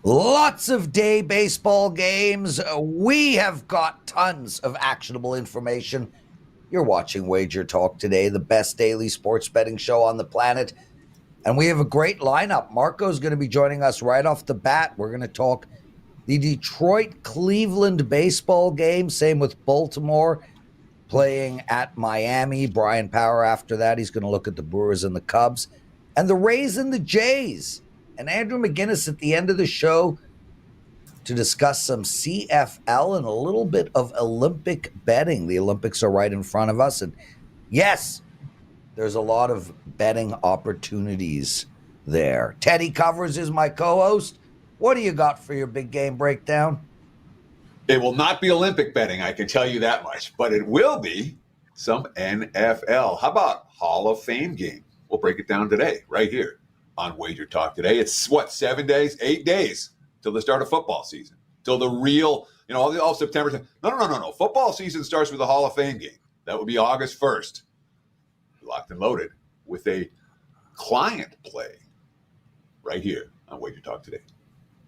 Lots of day baseball games. We have got tons of actionable information. You're watching Wager Talk Today, the best daily sports betting show on the planet. And we have a great lineup. Marco's going to be joining us right off the bat. We're going to talk the Detroit-Cleveland baseball game. Same with Baltimore playing at Miami. Bryan Power after that. He's going to look at the Brewers and the Cubs. And the Rays and the Jays. And Andrew McInnis at the end of the show to discuss some CFL and a little bit of Olympic betting. The Olympics are right in front of us. And yes, there's a lot of betting opportunities there. Teddy Covers is my co-host. What do you got for your big game breakdown? It will not be Olympic betting, I can tell you that much, but it will be some NFL. How about Hall of Fame game? We'll break it down today, right here on Wager Talk Today. It's what, 7 days, 8 days till the start of football season, till the real, all September. No. Football season starts with the Hall of Fame game. That would be August 1st. Locked and loaded with a client play right here on Wager Talk Today.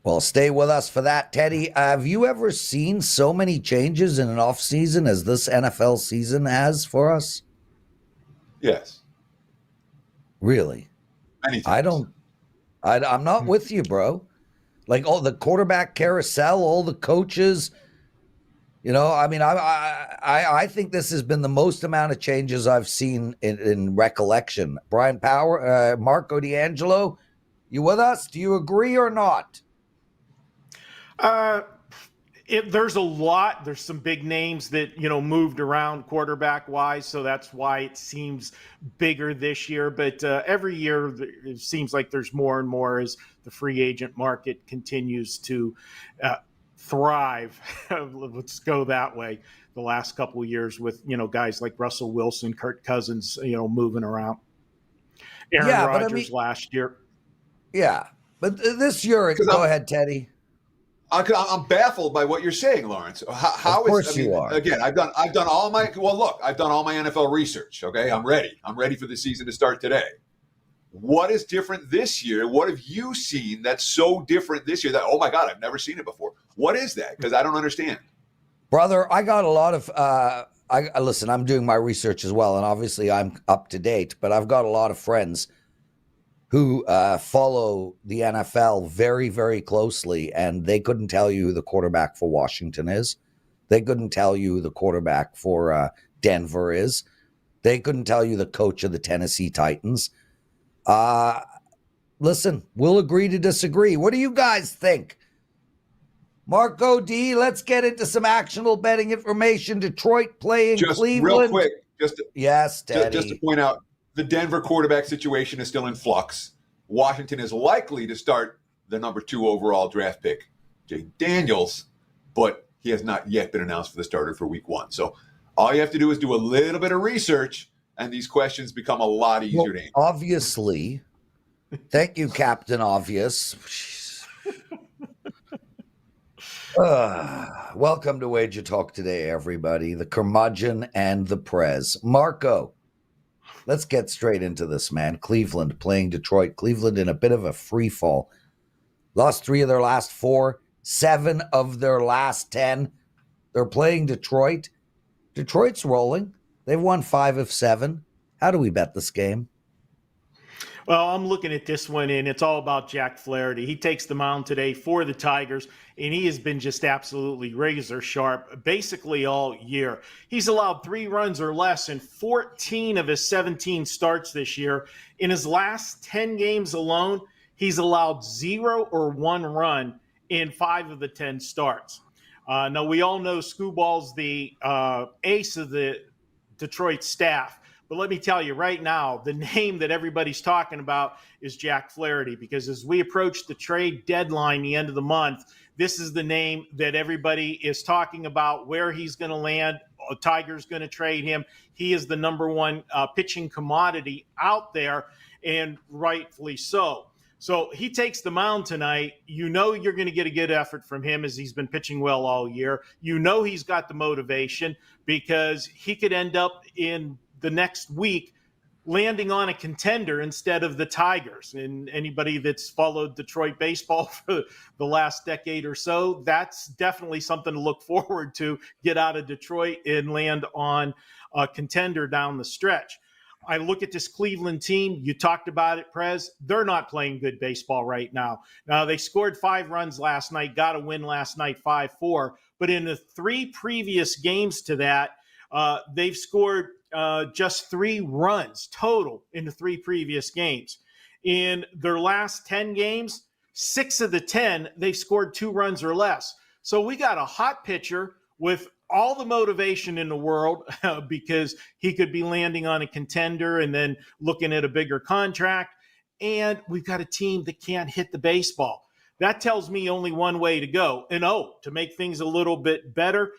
Well, stay with us for that, Teddy. Have you ever seen so many changes in an offseason as this NFL season has for us? Yes. Really? Many times. I'm not with you, bro. Like, the quarterback carousel, all the coaches. I think this has been the most amount of changes I've seen in recollection. Bryan Power, Marco D'Angelo, you with us? Do you agree or not? There's a lot. There's some big names that, moved around quarterback wise. So that's why it seems bigger this year. But every year it seems like there's more and more as the free agent market continues to thrive. Let's go that way. The last couple of years with, guys like Russell Wilson, Kirk Cousins, moving around. Aaron Rodgers last year. Yeah. But this year, go ahead, Teddy. I'm baffled by what you're saying, Lawrence. How of course you are. Again, I've done all my NFL research. Okay, I'm ready. I'm ready for the season to start today. What is different this year? What have you seen that's so different this year that, oh my God, I've never seen it before? What is that? Because I don't understand. Brother, I got a lot of listen, I'm doing my research as well, and obviously I'm up to date, but I've got a lot of friends who follow the NFL very, very closely, and they couldn't tell you who the quarterback for Washington is. They couldn't tell you who the quarterback for Denver is. They couldn't tell you the coach of the Tennessee Titans. Listen, we'll agree to disagree. What do you guys think? Marco D, let's get into some actionable betting information. Detroit playing Cleveland. Real quick, yes, Teddy. Just to point out, the Denver quarterback situation is still in flux. Washington is likely to start the number 2 overall draft pick, Jay Daniels, but he has not yet been announced for the starter for week 1. So all you have to do is do a little bit of research, and these questions become a lot easier to answer. Obviously. Thank you, Captain Obvious. Welcome to Wager Talk Today, everybody. The curmudgeon and the Prez. Marco. Let's get straight into this, man. Cleveland playing Detroit. Cleveland in a bit of a free fall. Lost 3 of their last 4, 7 of their last 10. They're playing Detroit. Detroit's rolling. They've won 5 of 7. How do we bet this game? Well, I'm looking at this one, and it's all about Jack Flaherty. He takes the mound today for the Tigers, and he has been just absolutely razor sharp basically all year. He's allowed 3 runs or less in 14 of his 17 starts this year. In his last 10 games alone, he's allowed 0 or 1 run in 5 of the 10 starts. Now, we all know Screwball's the ace of the Detroit staff. But let me tell you right now, the name that everybody's talking about is Jack Flaherty, because as we approach the trade deadline, the end of the month, this is the name that everybody is talking about, where he's going to land. Tiger's going to trade him. He is the number 1 pitching commodity out there, and rightfully so. So he takes the mound tonight. You know you're going to get a good effort from him as he's been pitching well all year. You know he's got the motivation because he could end up in the next week landing on a contender instead of the Tigers. And anybody that's followed Detroit baseball for the last decade or so, that's definitely something to look forward to. Get out of Detroit and land on a contender down the stretch. I look at this Cleveland team. You talked about it, Prez. They're not playing good baseball right now. Now, they scored 5 runs last night, got a win last night, 5-4. But in the 3 previous games to that, they've scored just 3 runs total in the 3 previous games. In their last 10 games, 6 of the 10, they've scored 2 runs or less. So we got a hot pitcher with all the motivation in the world because he could be landing on a contender and then looking at a bigger contract. And we've got a team that can't hit the baseball. That tells me only one way to go. And to make things a little bit better,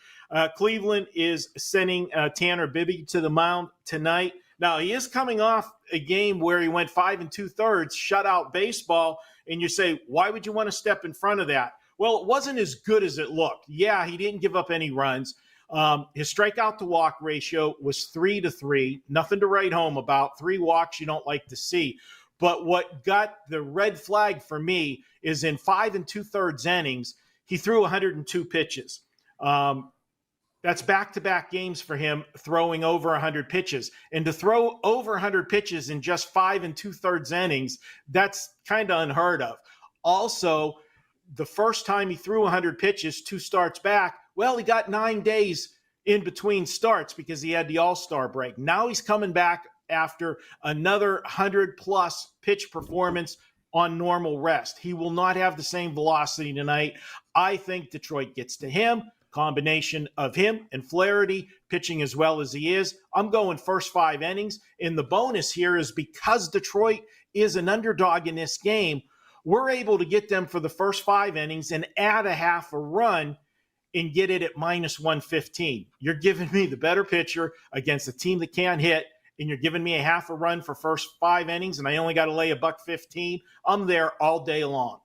Cleveland is sending Tanner Bibby to the mound tonight. Now, he is coming off a game where he went 5 2/3 shutout baseball. And you say, why would you want to step in front of that? Well, it wasn't as good as it looked. Yeah, he didn't give up any runs. His strikeout to walk ratio was 3-3. Nothing to write home about. 3 walks you don't like to see. But what got the red flag for me is in 5 2/3 innings, he threw 102 pitches. That's back-to-back games for him throwing over 100 pitches. And to throw over 100 pitches in just 5 2/3 innings, that's kind of unheard of. Also, the first time he threw 100 pitches, 2 starts back, well, he got 9 days in between starts because he had the All-Star break. Now he's coming back after another 100-plus pitch performance on normal rest. He will not have the same velocity tonight. I think Detroit gets to him. Combination of him and Flaherty pitching as well as he is. I'm going first 5 innings. And the bonus here is because Detroit is an underdog in this game, we're able to get them for the first 5 innings and add a half a run and get it at -115. You're giving me the better pitcher against a team that can't hit, and you're giving me a half a run for first 5 innings, and I only got to lay $1.15. I'm there all day long.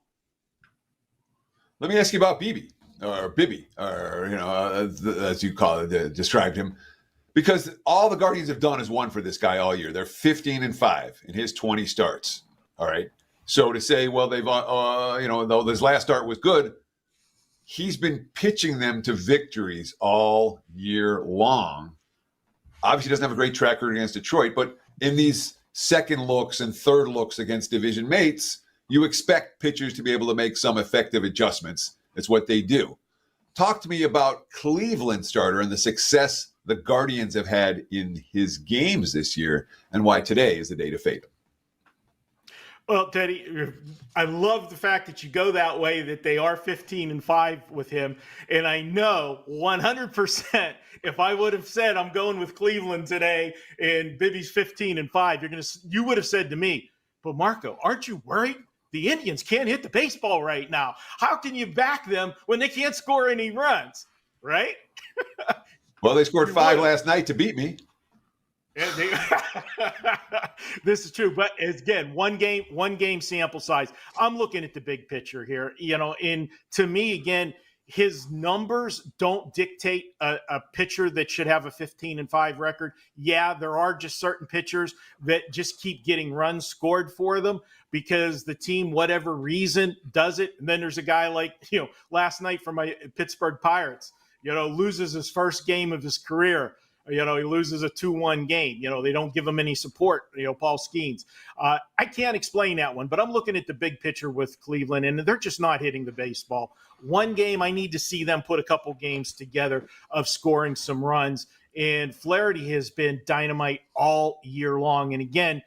Let me ask you about Bibby, or as you call it, described him, because all the Guardians have done is won for this guy all year. They're 15-5 in his 20 starts. All right. So to say, well, they've, though this last start was good, he's been pitching them to victories all year long. Obviously, he doesn't have a great track record against Detroit, but in these second looks and third looks against division mates, you expect pitchers to be able to make some effective adjustments. It's what they do. Talk to me about Cleveland starter and the success the Guardians have had in his games this year and why today is the day to fade him. Well, Teddy, I love the fact that you go that way, that they are 15-5 with him. And I know 100% if I would have said I'm going with Cleveland today and Bibby's 15-5, you would have said to me, but Marco, aren't you worried? The Indians can't hit the baseball right now. How can you back them when they can't score any runs, right? Well, they scored 5 last night to beat me. This is true, but again, one game sample size. I'm looking at the big picture here, and to me, again, his numbers don't dictate a pitcher that should have a 15-5 record. Yeah, there are just certain pitchers that just keep getting runs scored for them because the team, whatever reason, does it. And then there's a guy like, last night for my Pittsburgh Pirates, loses his first game of his career. He loses a 2-1 game. They don't give him any support, Paul Skeens. I can't explain that one, but I'm looking at the big picture with Cleveland, and they're just not hitting the baseball. One game, I need to see them put a couple games together of scoring some runs, and Flaherty has been dynamite all year long. And again,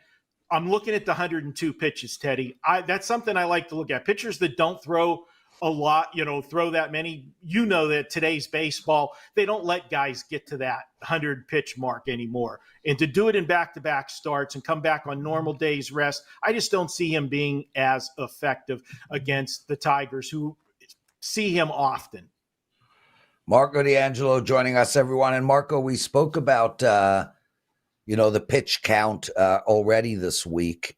I'm looking at the 102 pitches, Teddy. That's something I like to look at. Pitchers that don't throw a lot, throw that many, that today's baseball, they don't let guys get to that 100 pitch mark anymore. And to do it in back-to-back starts and come back on normal days rest, I just don't see him being as effective against the Tigers, who see him often. Marco D'Angelo joining us, everyone. And Marco, we spoke about, the pitch count already this week.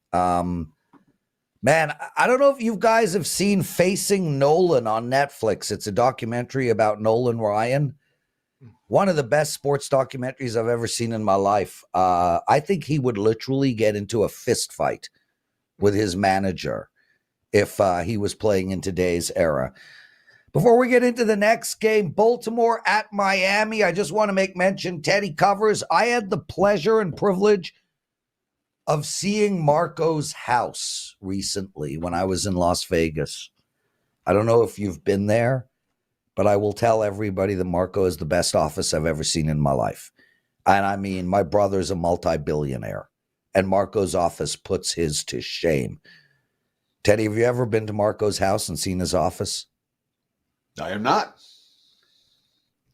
Man, I don't know if you guys have seen Facing Nolan on Netflix. It's a documentary about Nolan Ryan. one of the best sports documentaries I've ever seen in my life. I think he would literally get into a fist fight with his manager if he was playing in today's era. Before we get into the next game, Baltimore at Miami, I just want to make mention, Teddy covers. I had the pleasure and privilege of seeing Marco's house recently when I was in Las Vegas. I don't know if you've been there, but I will tell everybody that Marco is the best office I've ever seen in my life. And I mean, my brother's a multi-billionaire, and Marco's office puts his to shame. Teddy, have you ever been to Marco's house and seen his office? I am not.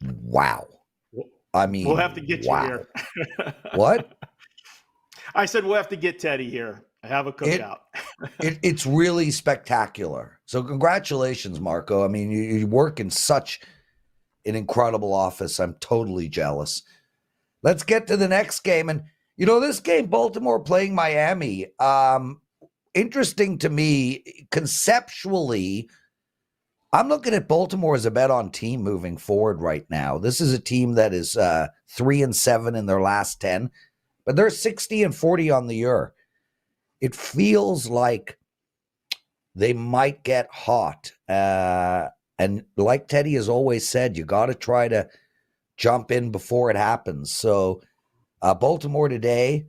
Wow. I mean, we'll have to get you here. What? I said we'll have to get Teddy here. Have a cookout. It's really spectacular. So congratulations, Marco. I mean, you work in such an incredible office. I'm totally jealous. Let's get to the next game. And, this game, Baltimore playing Miami, interesting to me conceptually. I'm looking at Baltimore as a bet on team moving forward right now. This is a team that is 3-7 in their last 10, but they're 60-40 on the year. It feels like they might get hot. And like Teddy has always said, you got to try to jump in before it happens. So Baltimore today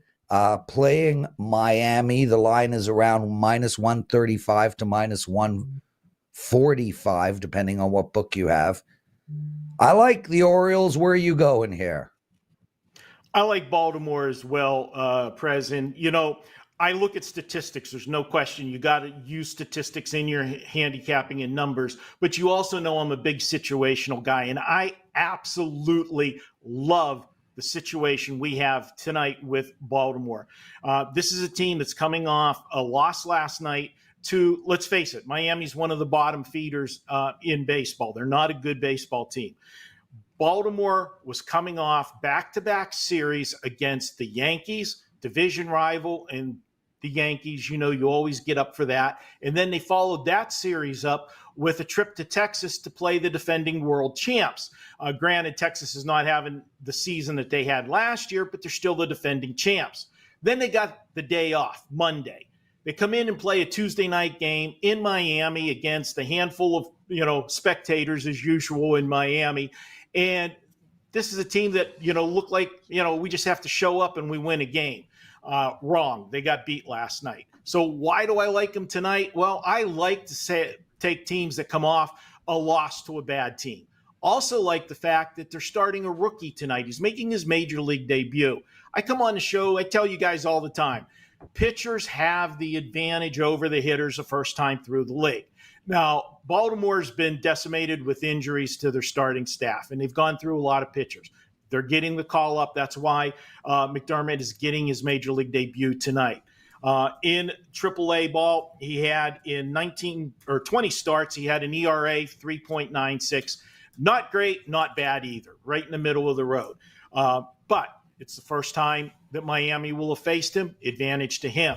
playing Miami. The line is around minus 135 to minus 145, depending on what book you have. I like the Orioles. Where are you going here? I like Baltimore as well, Prez. And, I look at statistics. There's no question. You got to use statistics in your handicapping and numbers, but you also know I'm a big situational guy, and I absolutely love the situation we have tonight with Baltimore. This is a team that's coming off a loss last night to, let's face it, Miami's one of the bottom feeders in baseball. They're not a good baseball team. Baltimore was coming off back-to-back series against the Yankees, division rival, and the Yankees, you always get up for that. And then they followed that series up with a trip to Texas to play the defending world champs. Granted, Texas is not having the season that they had last year, but they're still the defending champs. Then they got the day off, Monday. They come in and play a Tuesday night game in Miami against a handful of, spectators as usual in Miami. And this is a team that, look like, we just have to show up and we win a game. Wrong. They got beat last night. So why do I like them tonight? Well, I like to take teams that come off a loss to a bad team. Also like the fact that they're starting a rookie tonight. He's making his major league debut. I come on the show, I tell you guys all the time, pitchers have the advantage over the hitters the first time through the league. Now, Baltimore's been decimated with injuries to their starting staff, and they've gone through a lot of pitchers. They're getting the call up. That's why McDermott is getting his major league debut tonight. In AAA ball, he had in 20 starts, he had an ERA 3.96. Not great, not bad either. Right in the middle of the road. But it's the first time that Miami will have faced him. Advantage to him.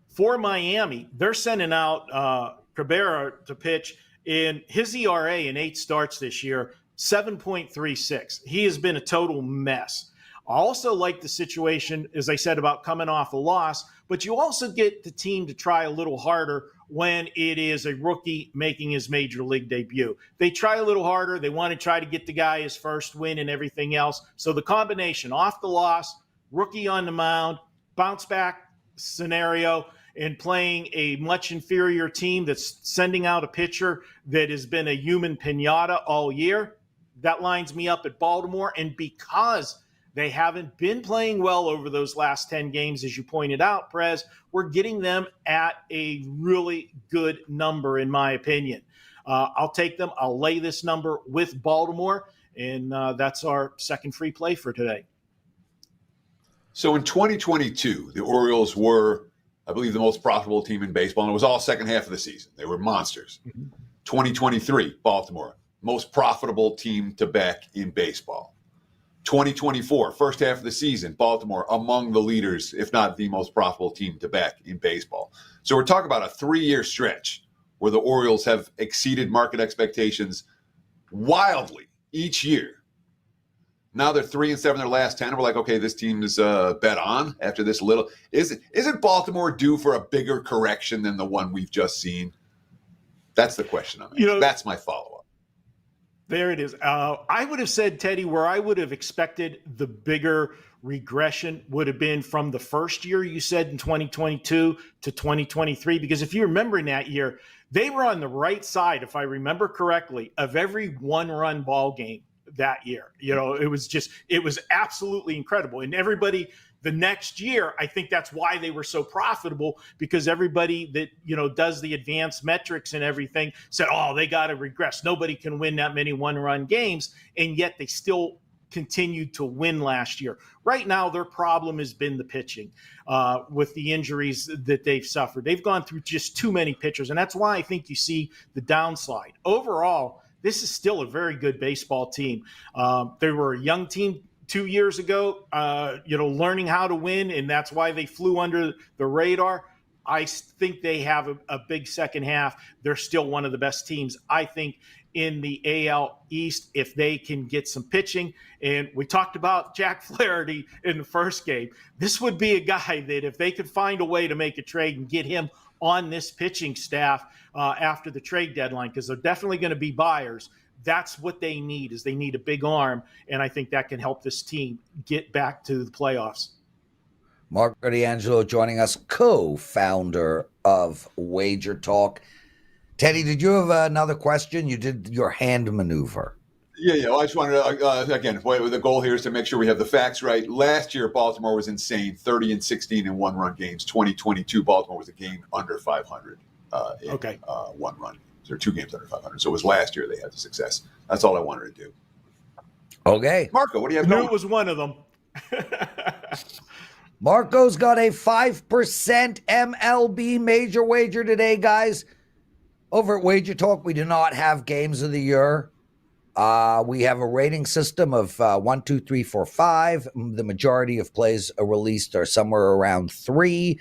For Miami, they're sending out Cabrera to pitch. In his ERA in 8 starts this year, 7.36. He has been a total mess. I also like the situation, as I said, about coming off a loss, but you also get the team to try a little harder when it is a rookie making his major league debut. They try a little harder. They want to try to get the guy his first win and everything else. So the combination, off the loss, rookie on the mound, bounce back scenario, and playing a much inferior team that's sending out a pitcher that has been a human piñata all year, that lines me up at Baltimore. And because they haven't been playing well over those last 10 games, as you pointed out, Prez, we're getting them at a really good number, in my opinion. I'll take them. I'll lay this number with Baltimore, and that's our second free play for today. So in 2022, the Orioles were, I believe, the most profitable team in baseball, and it was all second half of the season. They were monsters. 2023, Baltimore, most profitable team to back in baseball. 2024, first half of the season, Baltimore among the leaders, if not the most profitable team to back in baseball. So we're talking about a 3-year stretch where the Orioles have exceeded market expectations wildly each year. Now they're 3-7 in their last 10. We're like, okay, this team is bet on after this little. Isn't Baltimore due for a bigger correction than the one we've just seen? That's the question I'm asking. That's my follow-up. There it is. I would have said, Teddy, where I would have expected the bigger regression would have been from the first year you said in 2022 to 2023. Because if you remember in that year, they were on the right side, if I remember correctly, of every one-run ball game that year. It was absolutely incredible. And everybody the next year, I think that's why they were so profitable, because everybody that, does the advanced metrics and everything said, oh, they got to regress. Nobody can win that many one-run games. And yet they still continued to win last year. Right now, their problem has been the pitching with the injuries that they've suffered. They've gone through just too many pitchers. And that's why I think you see the downslide. Overall, this is still a very good baseball team. They were a young team 2 years ago, learning how to win, and that's why they flew under the radar. I think they have a big second half. They're still one of the best teams, I think, in the AL East if they can get some pitching. And we talked about Jack Flaherty in the first game. This would be a guy that if they could find a way to make a trade and get him on this pitching staff after the trade deadline, because they're definitely going to be buyers. That's what they need, is they need a big arm, and I think that can help this team get back to the playoffs. Marco D'Angelo joining us, co-founder of WagerTalk. Teddy, did you have another question? You did your hand maneuver. Yeah. I just wanted to, again, the goal here is to make sure we have the facts right. Last year, Baltimore was insane, 30-16 in one-run games. 2022, Baltimore was a game under 500 in one run. There are 2 games under 500. So it was last year they had the success. That's all I wanted to do. Okay. Marco, what do you have? I knew it was one of them. Marco's got a 5% MLB major wager today, guys. Over at WagerTalk, we do not have games of the year. We have a rating system of 1, 2, 3, 4, 5. The majority of plays released are somewhere around 3%.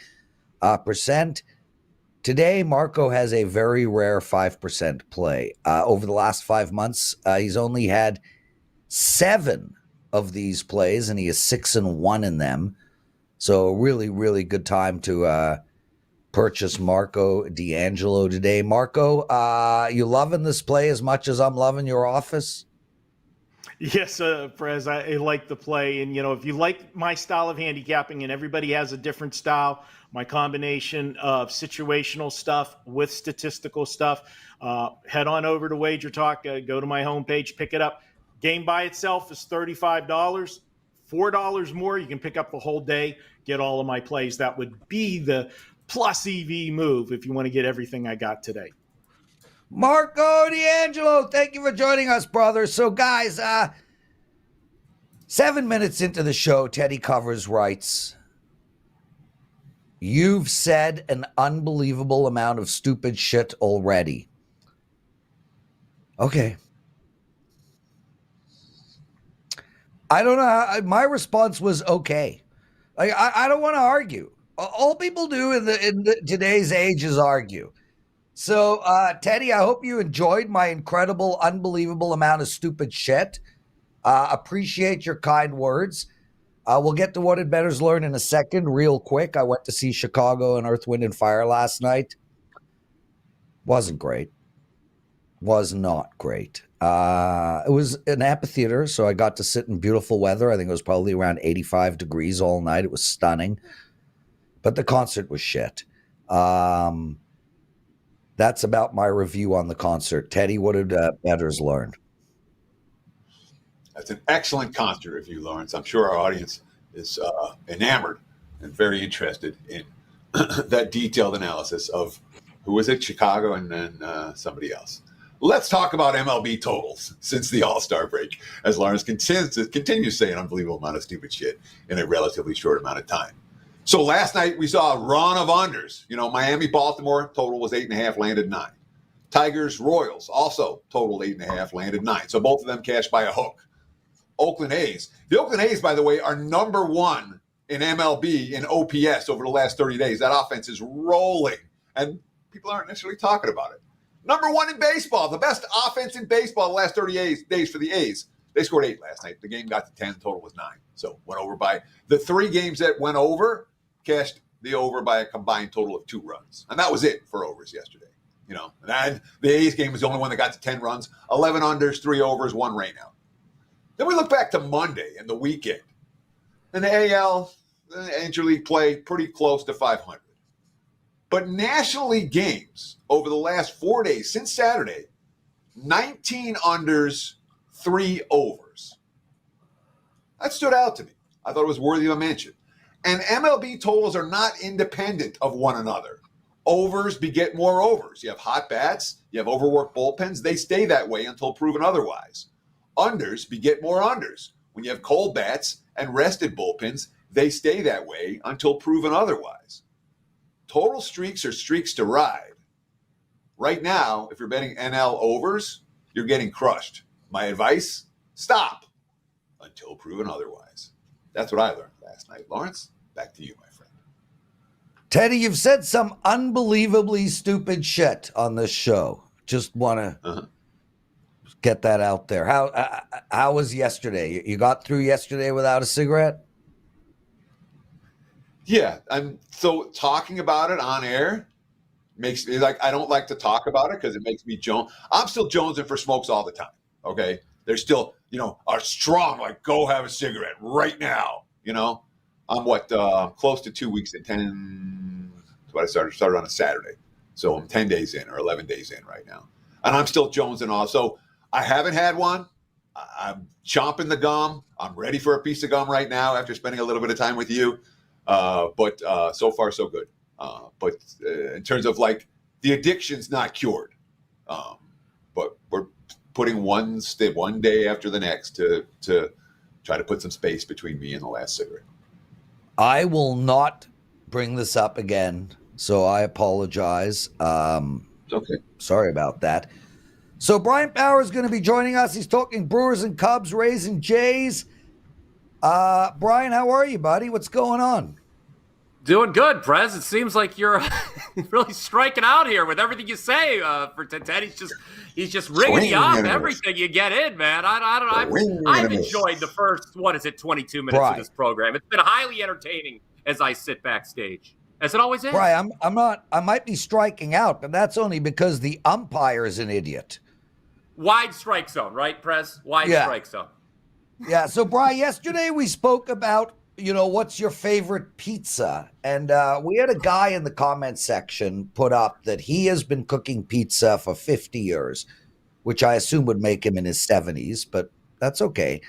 Today, Marco has a very rare 5% play. Over the last 5 months, he's only had 7 of these plays, and he is 6-1 in them. So a really, really good time to purchase Marco D'Angelo today. Marco, you loving this play as much as I'm loving your office? Yes, Prez, I like the play. And, if you like my style of handicapping, and everybody has a different style, my combination of situational stuff with statistical stuff, head on over to WagerTalk, go to my homepage, pick it up. Game by itself is $35. $4 more, you can pick up the whole day, get all of my plays. That would be the plus EV move if you want to get everything I got today. Marco D'Angelo, thank you for joining us, brother. So, guys, 7 minutes into the show, Teddy Covers writes, "You've said an unbelievable amount of stupid shit already." Okay. I don't know. My response was okay. I don't want to argue. All people do in today's age is argue. So, Teddy, I hope you enjoyed my incredible, unbelievable amount of stupid shit. Appreciate your kind words. We'll get to what did bettors learn in a second, real quick. I went to see Chicago and Earth, Wind, and Fire last night. Wasn't great. Was not great. It was an amphitheater, so I got to sit in beautiful weather. I think it was probably around 85 degrees all night. It was stunning. But the concert was shit. That's about my review on the concert. Teddy, what did bettors learn? That's an excellent concert review, Lawrence. I'm sure our audience is enamored and very interested in that detailed analysis of who was it, Chicago, and then somebody else. Let's talk about MLB totals since the All-Star break, as Lawrence continues to say an unbelievable amount of stupid shit in a relatively short amount of time. So last night we saw a run of unders. Miami, Baltimore, total was 8.5, landed 9. Tigers, Royals, also totaled 8.5, landed 9. So both of them cashed by a hook. Oakland A's. The Oakland A's, by the way, are number 1 in MLB in OPS over the last 30 days. That offense is rolling, and people aren't necessarily talking about it. Number 1 in baseball, the best offense in baseball the last 30 days for the A's. They scored 8 last night. The game got to 10. The total was 9. So went over by the 3 games that went over, cashed the over by a combined total of 2 runs. And that was it for overs yesterday. And the A's game was the only one that got to 10 runs, 11 unders, 3 overs, 1 rainout. Then we look back to Monday and the weekend. And the AL, interleague play pretty close to 500. But National League games over the last 4 days, since Saturday, 19 unders, 3 overs. That stood out to me. I thought it was worthy of a mention. And MLB totals are not independent of one another. Overs beget more overs. You have hot bats, you have overworked bullpens. They stay that way until proven otherwise. Unders beget more unders. When you have cold bats and rested bullpens, they stay that way until proven otherwise. Total streaks are streaks to ride. Right now, if you're betting NL overs, you're getting crushed. My advice, stop until proven otherwise. That's what I learned last night. Lawrence, back to you, my friend. Teddy, you've said some unbelievably stupid shit on this show. Just want to get that out there. How was yesterday? You got through yesterday without a cigarette? Yeah, and so talking about it on air makes me I don't like to talk about it because it makes me Jones. I'm still jonesing for smokes all the time. Okay, they're still are strong. Like, go have a cigarette right now. I'm close to 2 weeks in 10. That's what I started on a Saturday, so I'm 10 days in or 11 days in right now, and I'm still jonesing off. So I haven't had one. I'm chomping the gum. I'm ready for a piece of gum right now after spending a little bit of time with you. But so far so good. But in terms of the addiction's not cured. But we're putting one day after the next to try to put some space between me and the last cigarette. I will not bring this up again, so I apologize. Okay. Sorry about that. So Bryan Power is going to be joining us. He's talking Brewers and Cubs, Rays and Jays. Brian, how are you, buddy? What's going on? Doing good, Prez. It seems like you're really striking out here with everything you say. For Ted, he's just ringing you up everything you get in, man. I've enjoyed the first 22 minutes of this program. It's been highly entertaining as I sit backstage, as it always is. Brian, I might be striking out, but that's only because the umpire is an idiot. Wide strike zone, right, Prez? Wide strike zone. Yeah, so Brian, yesterday we spoke about, what's your favorite pizza? And we had a guy in the comment section put up that he has been cooking pizza for 50 years, which I assume would make him in his 70s, but that's okay.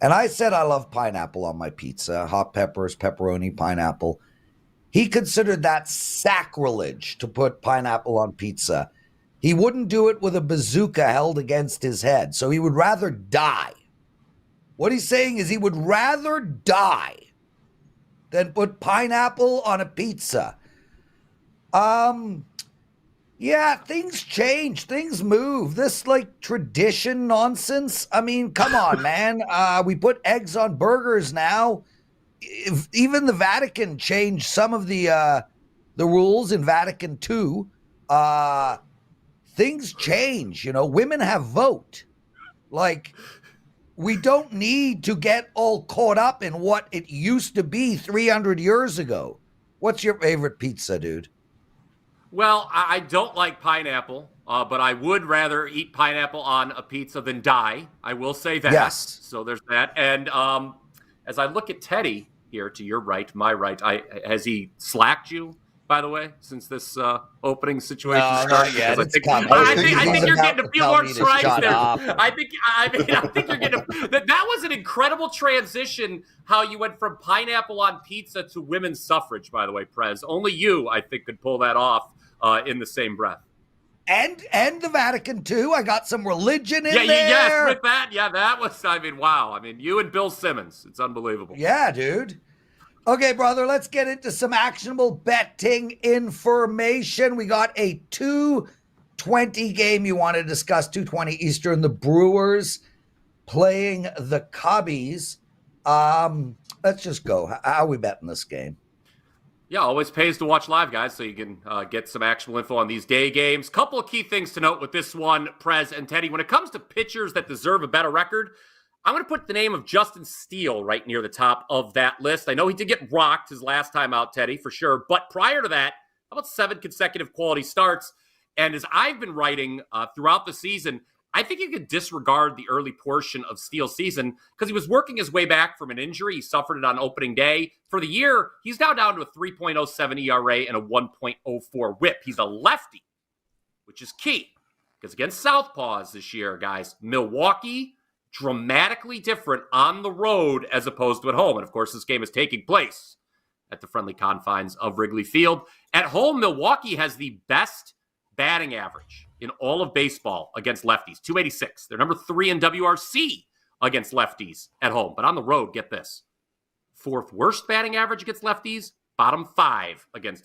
And I said I love pineapple on my pizza, hot peppers, pepperoni, pineapple. He considered that sacrilege to put pineapple on pizza. He wouldn't do it with a bazooka held against his head, so he would rather die. What he's saying is he would rather die than put pineapple on a pizza. Yeah, things change. Things move. This tradition nonsense. I mean, come on, man. We put eggs on burgers now. Even the Vatican changed some of the rules in Vatican II. Things change. Women have vote. We don't need to get all caught up in what it used to be 300 years ago. What's your favorite pizza, dude? Well, I don't like pineapple, but I would rather eat pineapple on a pizza than die. I will say that. Yes. So there's that. And as I look at Teddy here, to your right, my right, has he slacked you, by the way, since this opening situation started? Yeah, I think you're getting a few more strikes there. I think you're getting that was an incredible transition. How you went from pineapple on pizza to women's suffrage, by the way, Prez. Only you, I think, could pull that off in the same breath. And the Vatican too. I got some religion in there. Yes, with that. Yeah, that was. Wow. You and Bill Simmons. It's unbelievable. Yeah, dude. Okay, brother, let's get into some actionable betting information. We got a 2:20 game you want to discuss, 2:20 Eastern. The Brewers playing the Cubbies. Let's just go. How are we betting this game? Yeah, always pays to watch live, guys, so you can get some actionable info on these day games. Couple of key things to note with this one, Prez and Teddy. When it comes to pitchers that deserve a better record, I'm going to put the name of Justin Steele right near the top of that list. I know he did get rocked his last time out, Teddy, for sure. But prior to that, how about 7 consecutive quality starts? And as I've been writing throughout the season, I think you could disregard the early portion of Steele's season because he was working his way back from an injury. He suffered it on opening day. For the year, he's now down to a 3.07 ERA and a 1.04 whip. He's a lefty, which is key because against Southpaws this year, guys, Milwaukee, dramatically different on the road as opposed to at home. And of course, this game is taking place at the friendly confines of Wrigley Field. At home, Milwaukee has the best batting average in all of baseball against lefties, 286. They're number 3 in WRC against lefties at home. But on the road, get this, 4th worst batting average against lefties, bottom 5 in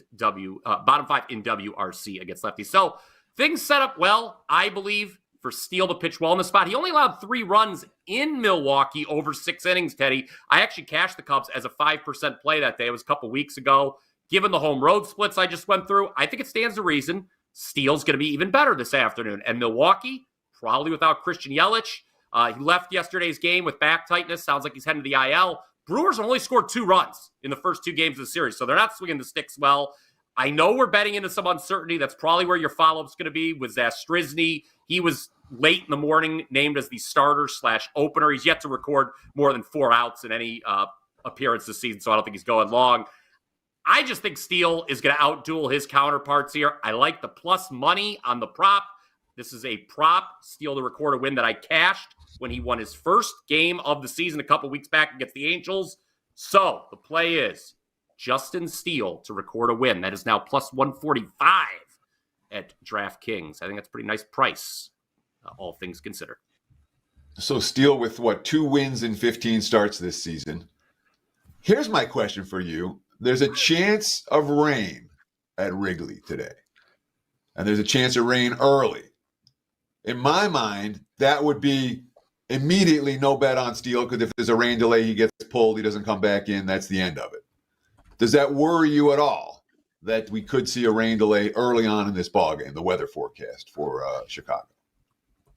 WRC against lefties. So things set up well, I believe, for Steele to pitch well in the spot. He only allowed 3 runs in Milwaukee over 6 innings, Teddy. I actually cashed the Cubs as a 5% play that day. It was a couple weeks ago. Given the home road splits I just went through, I think it stands to reason Steele's going to be even better this afternoon. And Milwaukee, probably without Christian Yelich. He left yesterday's game with back tightness. Sounds like he's heading to the IL. Brewers only scored 2 runs in the first 2 games of the series, so they're not swinging the sticks well. I know we're betting into some uncertainty. That's probably where your follow-up's going to be with Zastryzny. He was late in the morning named as the starter/opener. He's yet to record more than 4 outs in any appearance this season, so I don't think he's going long. I just think Steele is going to outduel his counterparts here. I like the plus money on the prop. This is a prop, Steele to record a win that I cashed when he won his first game of the season a couple weeks back against the Angels. So the play is Justin Steele to record a win. That is now plus 145 at DraftKings. I think that's a pretty nice price, all things considered. So Steele with, 2 wins in 15 starts this season. Here's my question for you. There's a chance of rain at Wrigley today, and there's a chance of rain early. In my mind, that would be immediately no bet on Steele because if there's a rain delay, he gets pulled, he doesn't come back in, that's the end of it. Does that worry you at all that we could see a rain delay early on in this ballgame, the weather forecast for Chicago?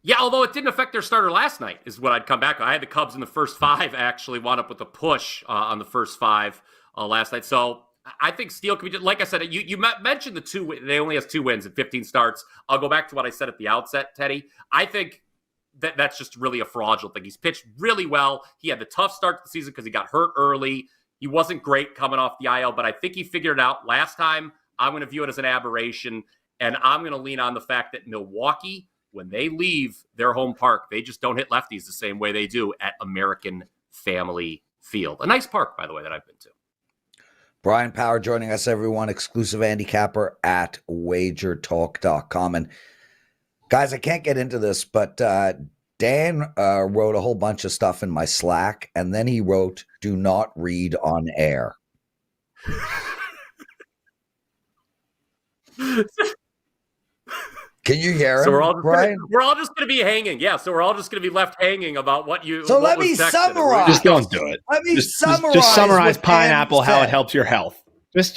Yeah, although it didn't affect their starter last night is what I'd come back on. I had the Cubs in the first 5, actually wound up with a push on the first 5 last night. So I think Steele could be, like I said, you mentioned the 2, they only has 2 wins in 15 starts. I'll go back to what I said at the outset, Teddy. I think that's just really a fraudulent thing. He's pitched really well. He had the tough start to the season because he got hurt early. He wasn't great coming off the IL, but I think he figured it out last time. I'm going to view it as an aberration, and I'm going to lean on the fact that Milwaukee, when they leave their home park, they just don't hit lefties the same way they do at American Family Field. A nice park, by the way, that I've been to. Bryan Power joining us, everyone. Exclusive handicapper at WagerTalk.com. And guys, I can't get into this, but Dan wrote a whole bunch of stuff in my Slack, and then he wrote, "Do not read on air." Can you hear him? So we're all just going to be hanging. Yeah, so we're all just going to be left hanging about what you. So let me summarize. Just don't do it. Let me summarize. Just summarize pineapple, how it helps your health. Just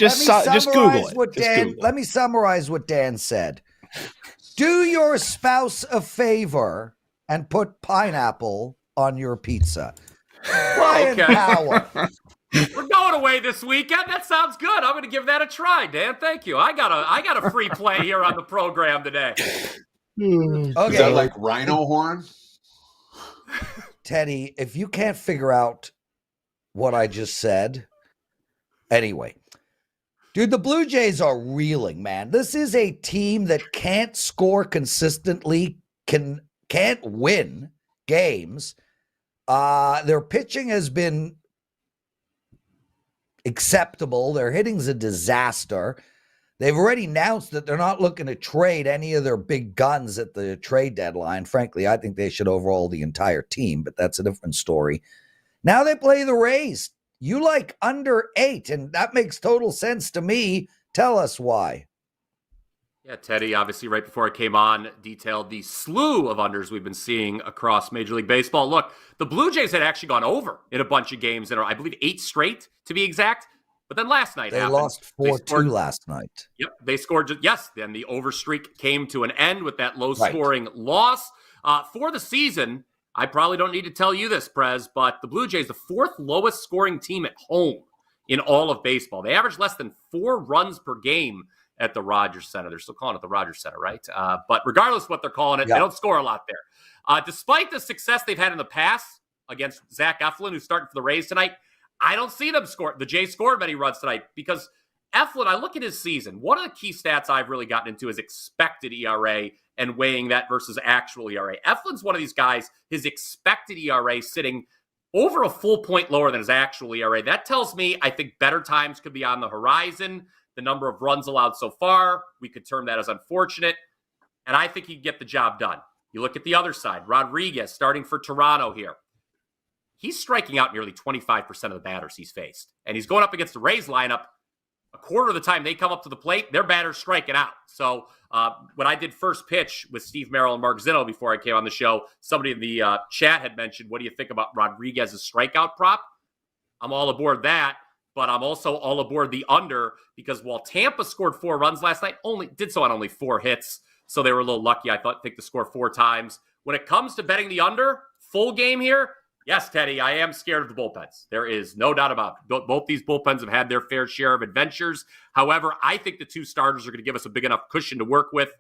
Google it. Let me summarize what Dan said. Do your spouse a favor and put pineapple on your pizza. Bryan Power. We're going away this weekend. That sounds good. I'm going to give that a try, Dan. Thank you. I got a free play here on the program today. Okay. Is that like rhino horn? Teddy, if you can't figure out what I just said, anyway. Dude, the Blue Jays are reeling, man. This is a team that can't score consistently, can't win games. Their pitching has been acceptable. Their hitting's a disaster. They've already announced that they're not looking to trade any of their big guns at the trade deadline. Frankly, I think they should overhaul the entire team, but that's a different story. Now they play the Rays. You like under 8, and that makes total sense to me. Tell us why. Yeah, Teddy, obviously right before I came on, detailed the slew of unders we've been seeing across Major League Baseball. Look, the Blue Jays had actually gone over in a bunch of games that are, I believe, 8 straight to be exact. But then last night they lost 4-2 last night. Yep, they scored. Yes, then the over streak came to an end with that low-scoring loss. For the season, I probably don't need to tell you this, Prez, but the Blue Jays, the fourth lowest scoring team at home in all of baseball. They average less than 4 runs per game at the Rogers Center. They're still calling it the Rogers Center, right? But regardless of what they're calling it, They don't score a lot there. Despite the success they've had in the past against Zach Eflin, who's starting for the Rays tonight, I don't see them score. The Jays scored many runs tonight because Eflin, I look at his season. One of the key stats I've really gotten into is expected ERA and weighing that versus actual ERA. Eflin's one of these guys, his expected ERA sitting over a full point lower than his actual ERA. That tells me I think better times could be on the horizon. The number of runs allowed so far, we could term that as unfortunate. And I think he'd get the job done. You look at the other side, Rodriguez starting for Toronto here. He's striking out nearly 25% of the batters he's faced. And he's going up against the Rays lineup. A quarter of the time they come up to the plate, their batter's striking out. So when I did first pitch with Steve Merrill and Mark Zinno before I came on the show, somebody in the chat had mentioned, what do you think about Rodriguez's strikeout prop? I'm all aboard that, but I'm also all aboard the under because while Tampa scored 4 runs last night, did so on only 4 hits. So they were a little lucky, I think, to score 4 times. When it comes to betting the under, full game here, yes, Teddy, I am scared of the bullpens. There is no doubt about it. Both these bullpens have had their fair share of adventures. However, I think the 2 starters are going to give us a big enough cushion to work with.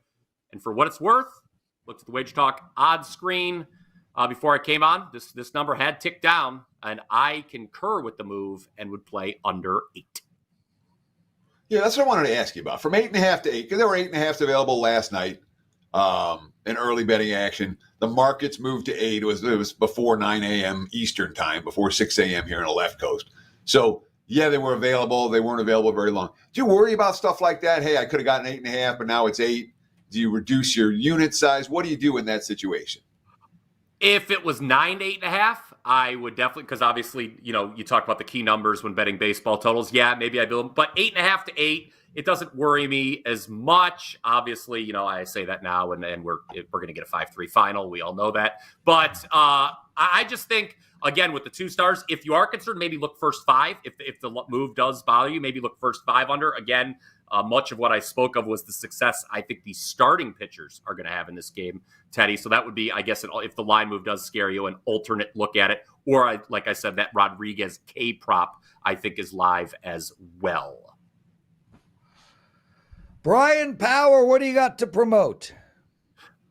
And for what it's worth, looked at the WagerTalk odds screen before I came on. This number had ticked down, and I concur with the move and would play under 8. Yeah, that's what I wanted to ask you about. From 8.5 to 8, because there were 8.5s available last night in early betting action. The markets moved to 8. It was before 9 a.m. Eastern time, before 6 a.m. here on the left coast. So, yeah, they were available. They weren't available very long. Do you worry about stuff like that? Hey, I could have gotten 8.5, but now it's 8. Do you reduce your unit size? What do you do in that situation? If it was 9 to 8.5, I would definitely, because obviously, you talk about the key numbers when betting baseball totals. Yeah, maybe I'd do them. But 8.5 to 8, it doesn't worry me as much. Obviously, I say that now, and we're going to get a 5-3 final. We all know that. But I just think, again, with the 2 stars, if you are concerned, maybe look first 5. If the move does bother you, maybe look first 5 under. Again, much of what I spoke of was the success I think these starting pitchers are going to have in this game, Teddy. So that would be, I guess, if the line move does scare you, an alternate look at it. Or, like I said, that Rodriguez K prop, I think, is live as well. Bryan Power, what do you got to promote?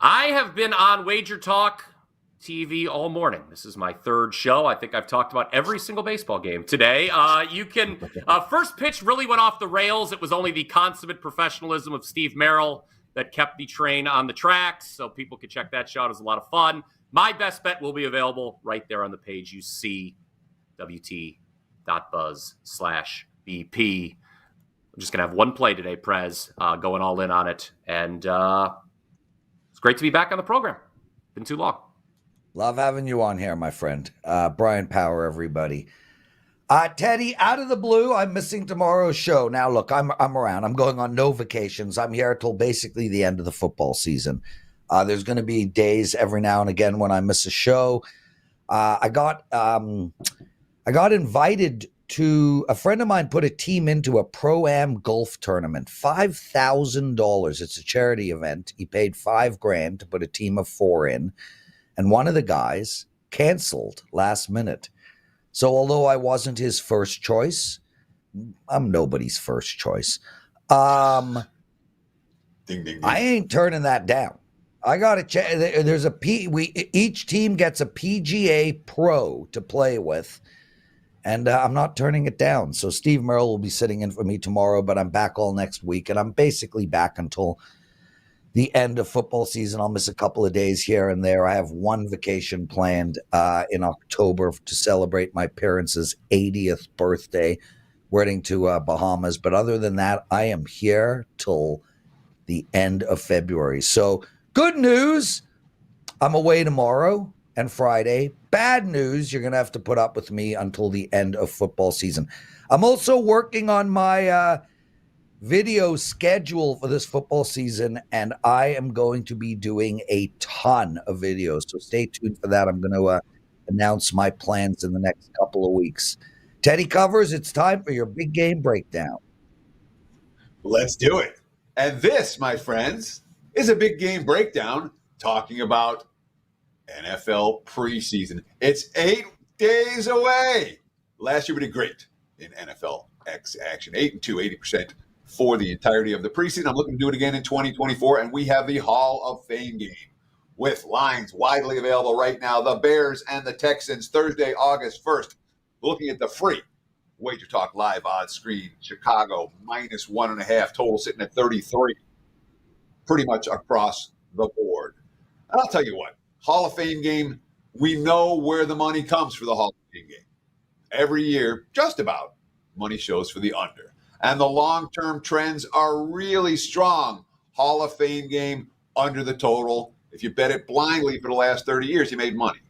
I have been on WagerTalk TV all morning. This is my 3rd show. I think I've talked about every single baseball game today. You can first pitch really went off the rails. It was only the consummate professionalism of Steve Merrill that kept the train on the tracks, so people could check that show out. It was a lot of fun. My best bet will be available right there on the page you see, wt.buzz/BP. I'm just going to have one play today, Prez, going all in on it. And it's great to be back on the program. Been too long. Love having you on here, my friend. Bryan Power, everybody. Teddy, out of the blue, I'm missing tomorrow's show. Now, look, I'm around. I'm going on no vacations. I'm here till basically the end of the football season. There's going to be days every now and again when I miss a show. I got invited to a friend of mine put a team into a Pro-Am golf tournament, $5,000. It's a charity event. He paid $5,000 to put a team of 4 in. And one of the guys canceled last minute. So although I wasn't his first choice, I'm nobody's first choice. Ding, ding, ding. I ain't turning that down. I got to there's each team gets a PGA Pro to play with. And I'm not turning it down. So Steve Merrill will be sitting in for me tomorrow, but I'm back all next week. And I'm basically back until the end of football season. I'll miss a couple of days here and there. I have one vacation planned in October to celebrate my parents' 80th birthday. We're heading to Bahamas. But other than that, I am here till the end of February. So good news, I'm away tomorrow and Friday. Bad news, you're going to have to put up with me until the end of football season. I'm also working on my video schedule for this football season, and I am going to be doing a ton of videos. So stay tuned for that. I'm going to announce my plans in the next couple of weeks. Teddy Covers, it's time for your big game breakdown. Let's do it. And this, my friends, is a big game breakdown talking about NFL preseason. It's 8 days away. Last year we did great in NFL X action. 8-2, 80% for the entirety of the preseason. I'm looking to do it again in 2024, and we have the Hall of Fame game with lines widely available right now. The Bears and the Texans, Thursday, August 1st. Looking at the free WagerTalk live odds screen. Chicago -1.5, total sitting at 33. Pretty much across the board. And I'll tell you what, Hall of Fame game, we know where the money comes for the Hall of Fame game. Every year, just about, money shows for the under. And the long-term trends are really strong. Hall of Fame game, under the total. If you bet it blindly for the last 30 years, you made money.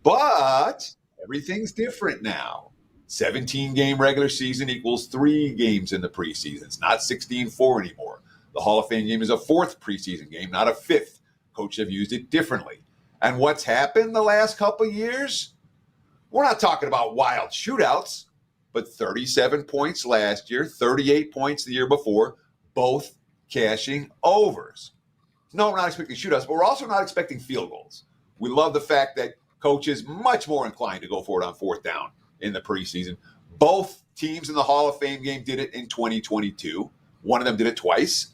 But everything's different now. 17-game regular season equals 3 games in the preseason. It's not 16-4 anymore. The Hall of Fame game is a 4th preseason game, not a 5th. Coaches have used it differently. And what's happened the last couple of years? We're not talking about wild shootouts, but 37 points last year, 38 points the year before, both cashing overs. No, we're not expecting shootouts, but we're also not expecting field goals. We love the fact that coaches much more inclined to go for it on 4th down in the preseason. Both teams in the Hall of Fame game did it in 2022. One of them did it twice.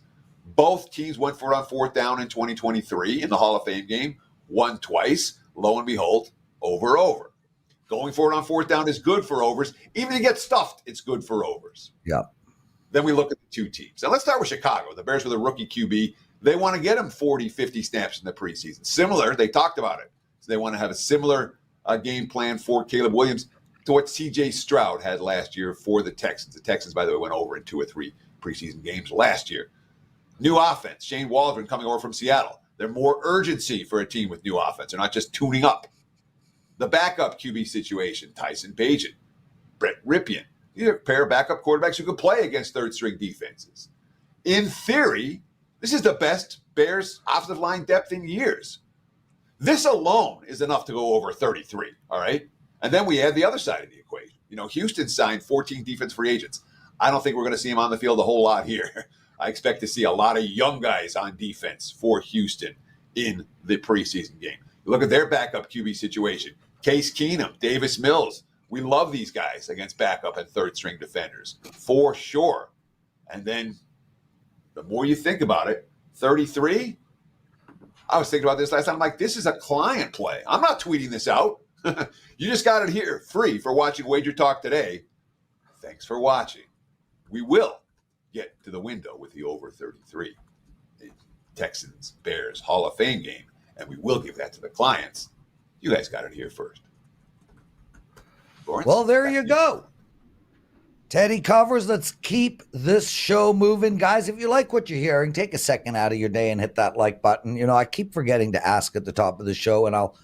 Both teams went for it on 4th down in 2023 in the Hall of Fame game. Won twice. Lo and behold, over. Going for it on 4th down is good for overs. Even if you get stuffed, it's good for overs. Yeah. Then we look at the 2 teams. And let's start with Chicago. The Bears with a rookie QB. They want to get him 40, 50 snaps in the preseason. Similar, they talked about it. So they want to have a similar game plan for Caleb Williams to what C.J. Stroud had last year for the Texans. The Texans, by the way, went over in 2 or 3 preseason games last year. New offense. Shane Waldron coming over from Seattle. There's more urgency for a team with new offense. They're not just tuning up. The backup QB situation. Tyson Bagent, Brett Ripien. These are a pair of backup quarterbacks who could play against third-string defenses. In theory, this is the best Bears offensive line depth in years. This alone is enough to go over 33, all right? And then we add the other side of the equation. Houston signed 14 defense free agents. I don't think we're going to see them on the field a whole lot here. I expect to see a lot of young guys on defense for Houston in the preseason game. You look at their backup QB situation. Case Keenum, Davis Mills. We love these guys against backup and third-string defenders, for sure. And then the more you think about it, 33, I was thinking about this last time. I'm like, this is a client play. I'm not tweeting this out. You just got it here, free, for watching WagerTalk Today. Thanks for watching. We will get to the window with the over 33. The Texans, Bears, Hall of Fame game. And we will give that to the clients. You guys got it here first. Lawrence, well, there you go. Teddy covers. Let's keep this show moving. Guys, if you like what you're hearing, take a second out of your day and hit that like button. I keep forgetting to ask at the top of the show, and I'll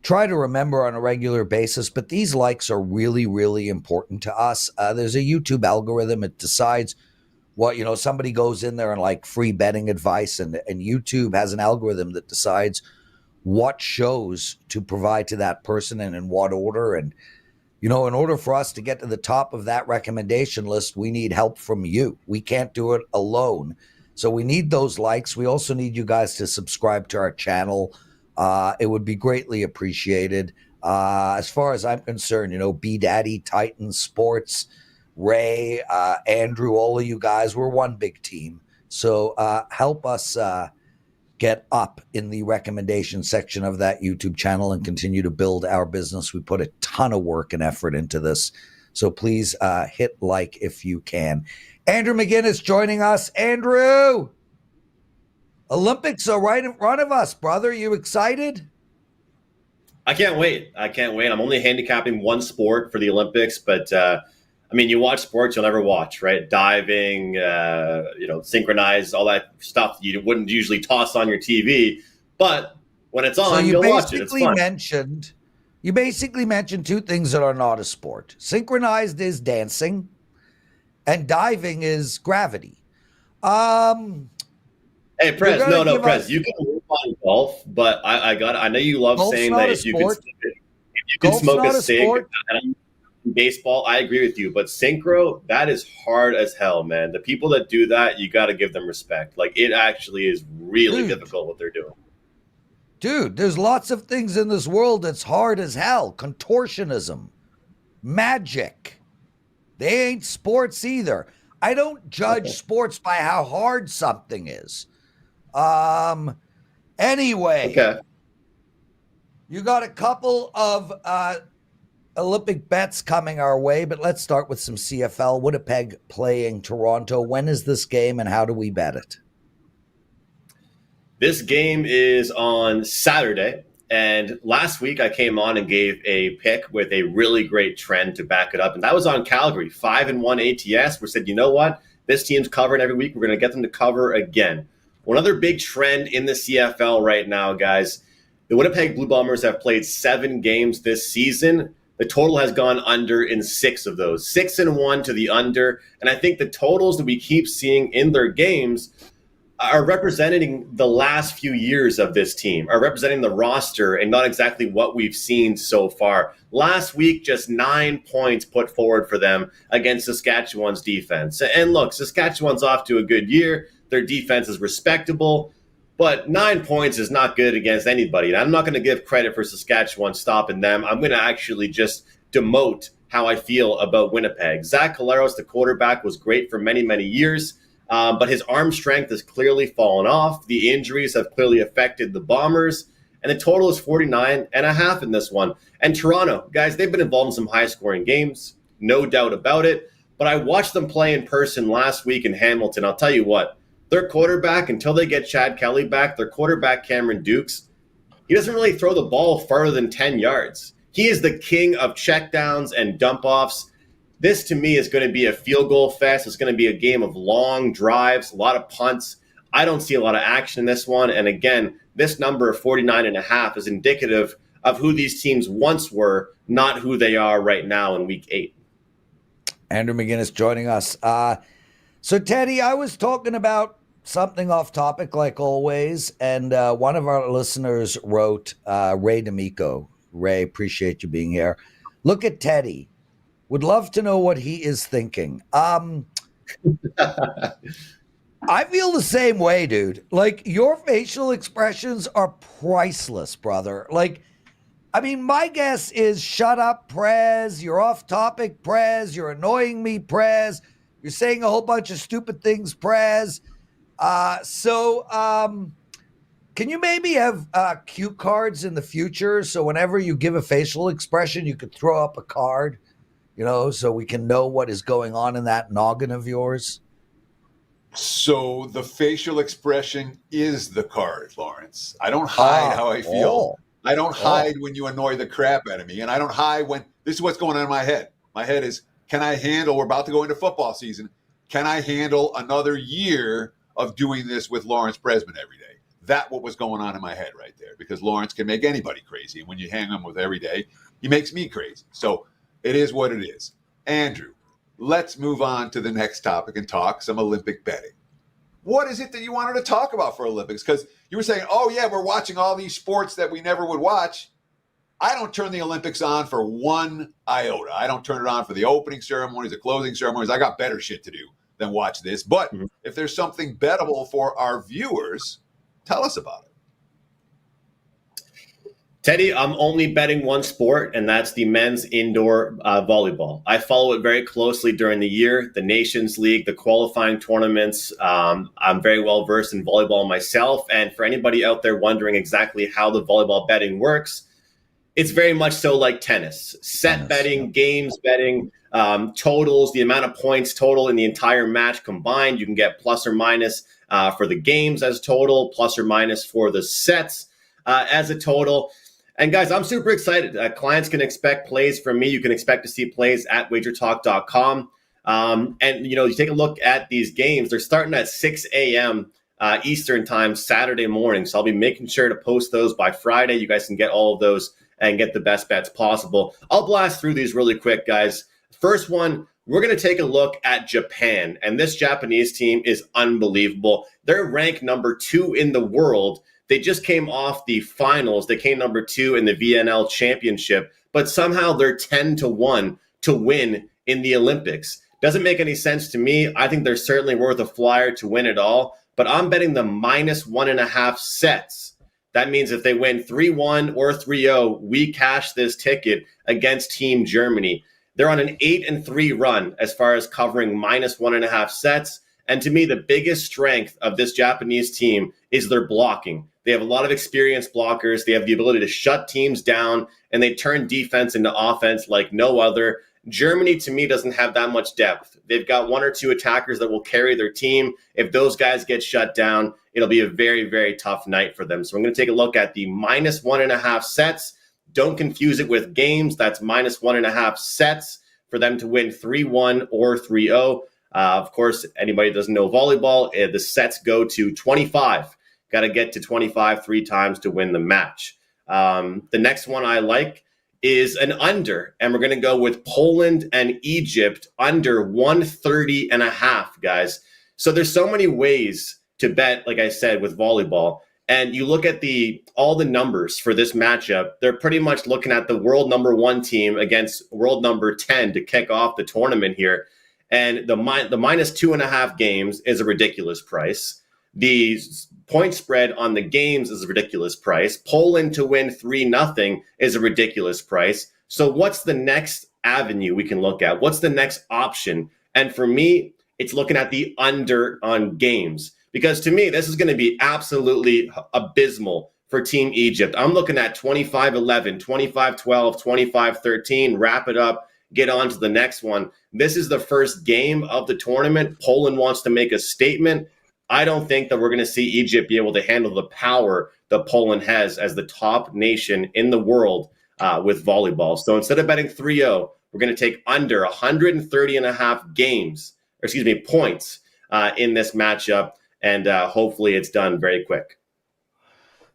try to remember on a regular basis, but these likes are really, really important to us. There's a YouTube algorithm. It decides what, somebody goes in there and like free betting advice, and YouTube has an algorithm that decides what shows to provide to that person and in what order. And, in order for us to get to the top of that recommendation list, we need help from you. We can't do it alone. So we need those likes. We also need you guys to subscribe to our channel. It would be greatly appreciated. As far as I'm concerned, B Daddy, Titan Sports, Ray, Andrew, all of you guys, we're one big team. So help us get up in the recommendation section of that YouTube channel and continue to build our business. We put a ton of work and effort into this. So please hit like if you can. Andrew McInnis joining us. Andrew, Olympics are right in front of us, brother. You excited? I can't wait. I'm only handicapping one sport for the Olympics, but you watch sports you'll never watch, right? Diving, synchronized, all that stuff you wouldn't usually toss on your TV. But when it's on, you'll watch it. It's fun. You basically mentioned 2 things that are not a sport. Synchronized is dancing, and diving is gravity. Hey, Prez, Prez, you can work on golf, but I know you love saying that if you can smoke a cig and baseball, I agree with you, but synchro, that is hard as hell, man. The people that do that, you got to give them respect. Like, it actually is really difficult what they're doing. Dude, there's lots of things in this world that's hard as hell. Contortionism, magic. They ain't sports either. I don't judge sports by how hard something is. Anyway, you got a couple of Olympic bets coming our way, but let's start with some CFL. Winnipeg playing Toronto. When is this game and how do we bet it? This game is on Saturday, and last week I came on and gave a pick with a really great trend to back it up, and that was on Calgary, 5-1 ATS. We said, you know what? This team's covering every week. We're going to get them to cover again. One other big trend in the CFL right now, guys, the Winnipeg Blue Bombers have played 7 games this season. The total has gone under in 6 of those, 6-1 to the under, and I think the totals that we keep seeing in their games are representing the last few years of this team, are representing the roster and not exactly what we've seen so far. Last week, just 9 points put forward for them against Saskatchewan's defense. And look, Saskatchewan's off to a good year. Their defense is respectable, but 9 points is not good against anybody. And I'm not going to give credit for Saskatchewan stopping them. I'm going to actually just demote how I feel about Winnipeg. Zach Collaros, the quarterback, was great for many, many years. But his arm strength has clearly fallen off. The injuries have clearly affected the Bombers. And the total is 49.5 in this one. And Toronto, guys, they've been involved in some high-scoring games, no doubt about it. But I watched them play in person last week in Hamilton. I'll tell you what, their quarterback, until they get Chad Kelly back, their quarterback, Cameron Dukes, he doesn't really throw the ball farther than 10 yards. He is the king of checkdowns and dump-offs. This, to me, is going to be a field goal fest. It's going to be a game of long drives, a lot of punts. I don't see a lot of action in this one. And again, this number of 49.5 is indicative of who these teams once were, not who they are right now in Week 8. Andrew McInnis joining us. So, Teddy, I was talking about something off topic, like always, and one of our listeners wrote, Ray D'Amico. Ray, appreciate you being here. Look at Teddy. Would love to know what he is thinking. I feel the same way, dude. Like, your facial expressions are priceless, brother. Like, I mean, my guess is shut up, Prez. You're off topic, Prez. You're annoying me, Prez. You're saying a whole bunch of stupid things, Prez. Can you maybe have cue cards in the future so whenever you give a facial expression, you could throw up a card? You know, so we can know what is going on in that noggin of yours? So the facial expression is the card, Lawrence. I don't hide how I feel. I don't hide when you annoy the crap out of me. And I don't hide when this is what's going on in my head. My head is, can I handle, we're about to go into football season. Can I handle another year of doing this with Lawrence Presman every day? That's what was going on in my head right there, because Lawrence can make anybody crazy. And when you hang him with every day, he makes me crazy. So it is what it is. Andrew, let's move on to the next topic and talk some Olympic betting. What is it that you wanted to talk about for Olympics? Because you were saying, oh, yeah, we're watching all these sports that we never would watch. I don't turn the Olympics on for one iota. I don't turn it on for the opening ceremonies, the closing ceremonies. I got better shit to do than watch this. But if there's something bettable for our viewers, tell us about it. Teddy, I'm only betting one sport, and that's the men's indoor volleyball. I follow it very closely during the year, the Nations League, the qualifying tournaments. I'm very well versed in volleyball myself. And for anybody out there wondering exactly how the volleyball betting works, it's very much so like tennis. Set betting, games betting, totals, the amount of points total in the entire match combined. You can get plus or minus for the games as total, plus or minus for the sets as a total. And guys, I'm super excited. Clients can expect plays from me. You can expect to see plays at WagerTalk.com. And, you know, you take a look at these games. They're starting at 6 a.m. Eastern time, Saturday morning. So I'll be making sure to post those by Friday. You guys can get all of those and get the best bets possible. I'll blast through these really quick, guys. First one, we're going to take a look at Japan. And this Japanese team is unbelievable. They're ranked number 2 in the world. They just came off the finals. They came number 2 in the VNL championship, but somehow they're 10-1 to win in the Olympics. Doesn't make any sense to me. I think they're certainly worth a flyer to win it all, but I'm betting the -1.5 sets That means if they win 3-1 or 3-0, we cash this ticket against Team Germany. They're on an 8-3 run as far as covering -1.5 sets. And to me, the biggest strength of this Japanese team is their blocking. They have a lot of experienced blockers. They have the ability to shut teams down, and they turn defense into offense like no other. Germany, to me, doesn't have that much depth. They've got one or two attackers that will carry their team. If those guys get shut down, it'll be a very, very tough night for them. So I'm going to take a look at the -1.5 sets. Don't confuse it with games. That's -1.5 sets for them to win 3-1 or 3-0. Of course, anybody that doesn't know volleyball, the sets go to 25. Got to get to 25 3 times to win the match. The next one I like is an under, and we're going to go with Poland and Egypt under 130.5, guys. So there's so many ways to bet, like I said, with volleyball. And you look at all the numbers for this matchup, they're pretty much looking at the world number 1 team against world number 10 to kick off the tournament here. And the -2.5 games is a ridiculous price. The point spread on the games is a ridiculous price. Poland to win 3-0 is a ridiculous price. So what's the next avenue we can look at? What's the next option? And for me, it's looking at the under on games. Because to me, this is going to be absolutely abysmal for Team Egypt. I'm looking at 25-11, 25-12, 25-13, wrap it up, get on to the next one. This is the first game of the tournament. Poland wants to make a statement. I don't think that we're going to see Egypt be able to handle the power that Poland has as the top nation in the world with volleyball. So instead of betting 3-0, we're going to take under 130.5 points in this matchup. And hopefully it's done very quick.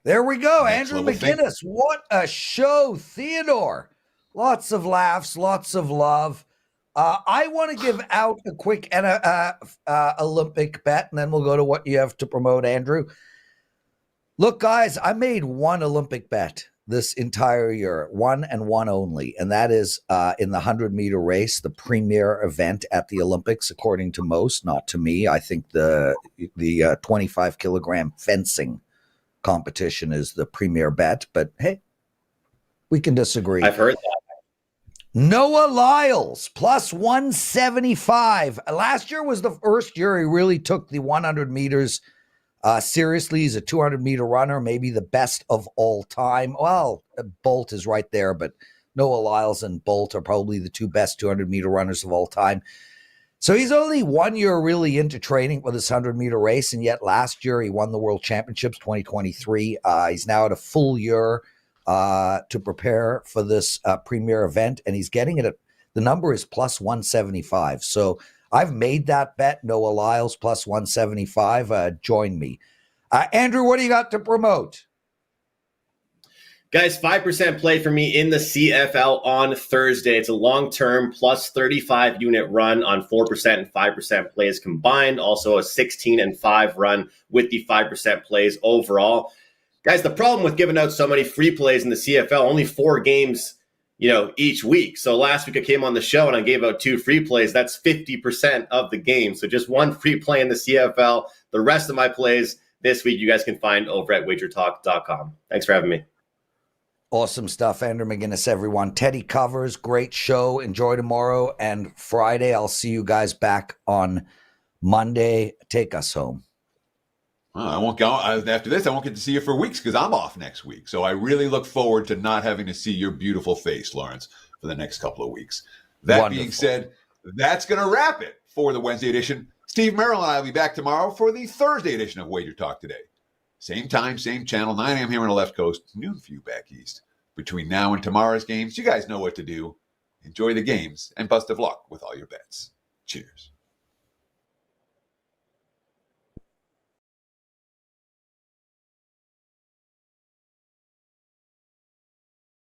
There we go. Andrew McInnis. What a show. Theodore. Lots of laughs, lots of love. I want to give out a quick Olympic bet, and then we'll go to what you have to promote, Andrew. Look, guys, I made one Olympic bet this entire year, one and one only, and that is in the 100-meter race, the premier event at the Olympics, according to most, not to me. I think the 25-kilogram fencing competition is the premier bet, but hey, we can disagree. I've heard that. Noah Lyles, plus 175. Last year was the first year he really took the 100 meters seriously. He's a 200-meter runner, maybe the best of all time. Well, Bolt is right there, but Noah Lyles and Bolt are probably the two best 200-meter runners of all time. So he's only 1 year really into training for this 100-meter race, and yet last year he won the World Championships 2023. He's now at a full year to prepare for this premier event, and he's getting it at, the number is plus 175. So I've made that bet, Noah Lyles plus 175. Join me. Andrew, what do you got to promote? Guys, 5% play for me in the CFL on Thursday. It's a long-term plus 35 unit run on 4% and 5% plays combined. Also a 16-5 run with the 5% plays overall. Guys, the problem with giving out so many free plays in the CFL, only 4 games, each week. So last week I came on the show and I gave out 2 free plays. That's 50% of the game. So just 1 free play in the CFL. The rest of my plays this week you guys can find over at WagerTalk.com. Thanks for having me. Awesome stuff, Andrew McInnis, everyone. Teddy covers, great show. Enjoy tomorrow and Friday. I'll see you guys back on Monday. Take us home. I won't go after this. I won't get to see you for weeks because I'm off next week. So I really look forward to not having to see your beautiful face, Lawrence, for the next couple of weeks. That Wonderful. Being said, that's going to wrap it for the Wednesday edition. Steve Merrill and I will be back tomorrow for the Thursday edition of Wager Talk Today. Same time, same channel, 9 a.m. here on the left coast, noon for you back east. Between now and tomorrow's games, you guys know what to do. Enjoy the games and best of luck with all your bets. Cheers.